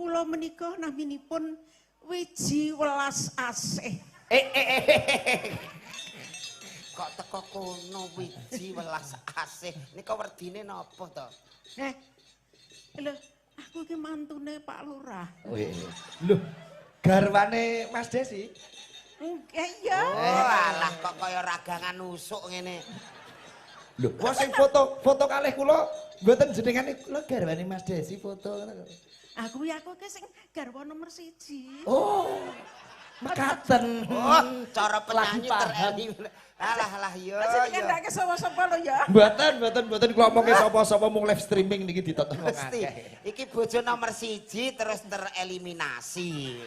kula menika naminipun wiji welas asih. Kok teko kono wiji welas asih. Nika werdine napa to? Lho, aku iki mantune Pak Lurah. Lho, garwane Mas Desi? Iya. Oh, alah kok kaya ragangan usuk ngene. Lho, kok sing foto kalih kula mboten jenengane kula garwane Mas Desi foto ngono. Aku ki sing garwa nomor 1. Oh. Mekaten. Oh, cara penyanyi tereli. Alah ya. Jenenge ndake sapa-sapa lho ya. Mboten kula omongke sapa-sapa mung live streaming niki ditonton wong akeh. Iki bojo nomor 1 terus tereliminasi.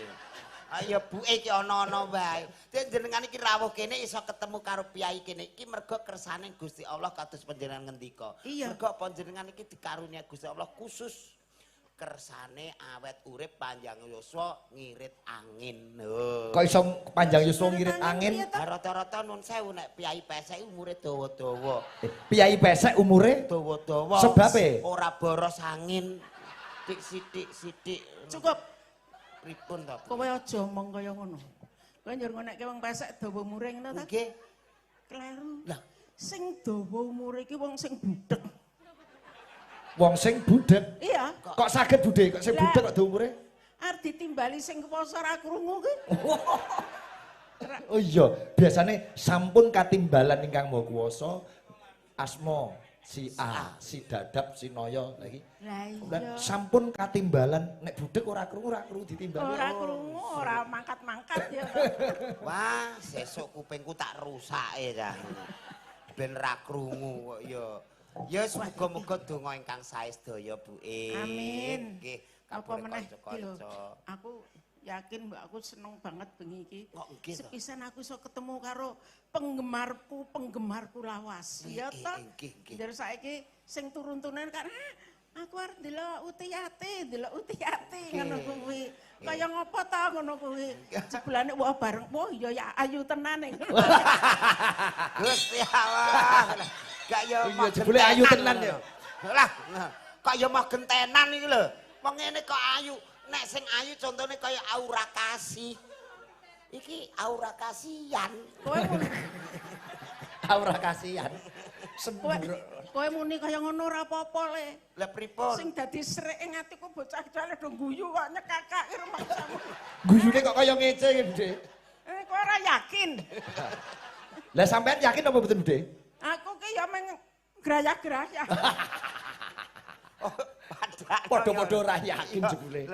Ayo buke iki ana-ana wae. Dek jenengan iki rawuh kene iso ketemu karo piyai kene iki mergo kersane Gusti Allah kados panjenengan ngendika. Mergo panjenengan iki dikarunia Gusti Allah khusus kersane awet urip panjang yuswa ngirit angin. Kok iso panjang yuswa ngirit angin? Rata-rata nun sewu nek piyai pesek umure dawa-dawa. Piyai pesek umure dawa-dawa. Sebabe ora boros angin. Dik sithik. Cukup. Pripun to? Kowe aja omong kaya ngono. Kowe njur ngonekke wong pesek dawa umure ngono ta? Nggih. Kleru. Lah, sing dawa umure iki wong sing budhek. Wong sing budhek. Iya. Kok saged budhe kok sing budhek kok dawa umure? Arep ditimbali sing kuwasa ra krungu ki. Oh iya, biasane sampun katimbalan ingkang Maha Kuwasa asma si A, si Dadap, si Noyo lagi. Lah iya. Sampun katimbalan nek budhek ora krungu ditimbali. Ora krungu, ora mangkat-mangkat ya. Wah, sesuk kupingku tak rusake ta. Ben ra krungu kok ya. Ya muga-muga donga ingkang sae sedaya Buke. Amin. Nggih, Apa kapure meneh iki lho. kanca-kanca. Aku yakin mbak aku seneng banget bengi iki. Kok nggih to? Sepisan aku iso ketemu karo penggemarku lawas. Ya toh. Nggih. Saiki sing turun-turunan kan aku arep ndelok Utiyati ngono kuwi. Kaya ngopo ta ngono kuwi. Jebulane wah bareng. Wah ya ayu tenan iki. Gusti Allah. Gak ya iya jebule ayu tenan ya. Lah, kok ya mah gentenan iki lho. Wong ngene kok ayu. Nek sing ayu contone kaya Aura Kasih. Iki Aura Kasihan. Aura kasihan. Sembur. Kowe muni kaya ngono ora apa-apa le. Lah pripun? Sing dadi srek ing atiku bocah cilik do guyu kok nyekakake rumahmu. Guyune kok kaya ngece iki, Budhe. Kowe ora yakin? Lah sampean yakin apa mboten, Budhe? Aku ki ya meng grayah-grayah. Padha-padha ora yakin jebule.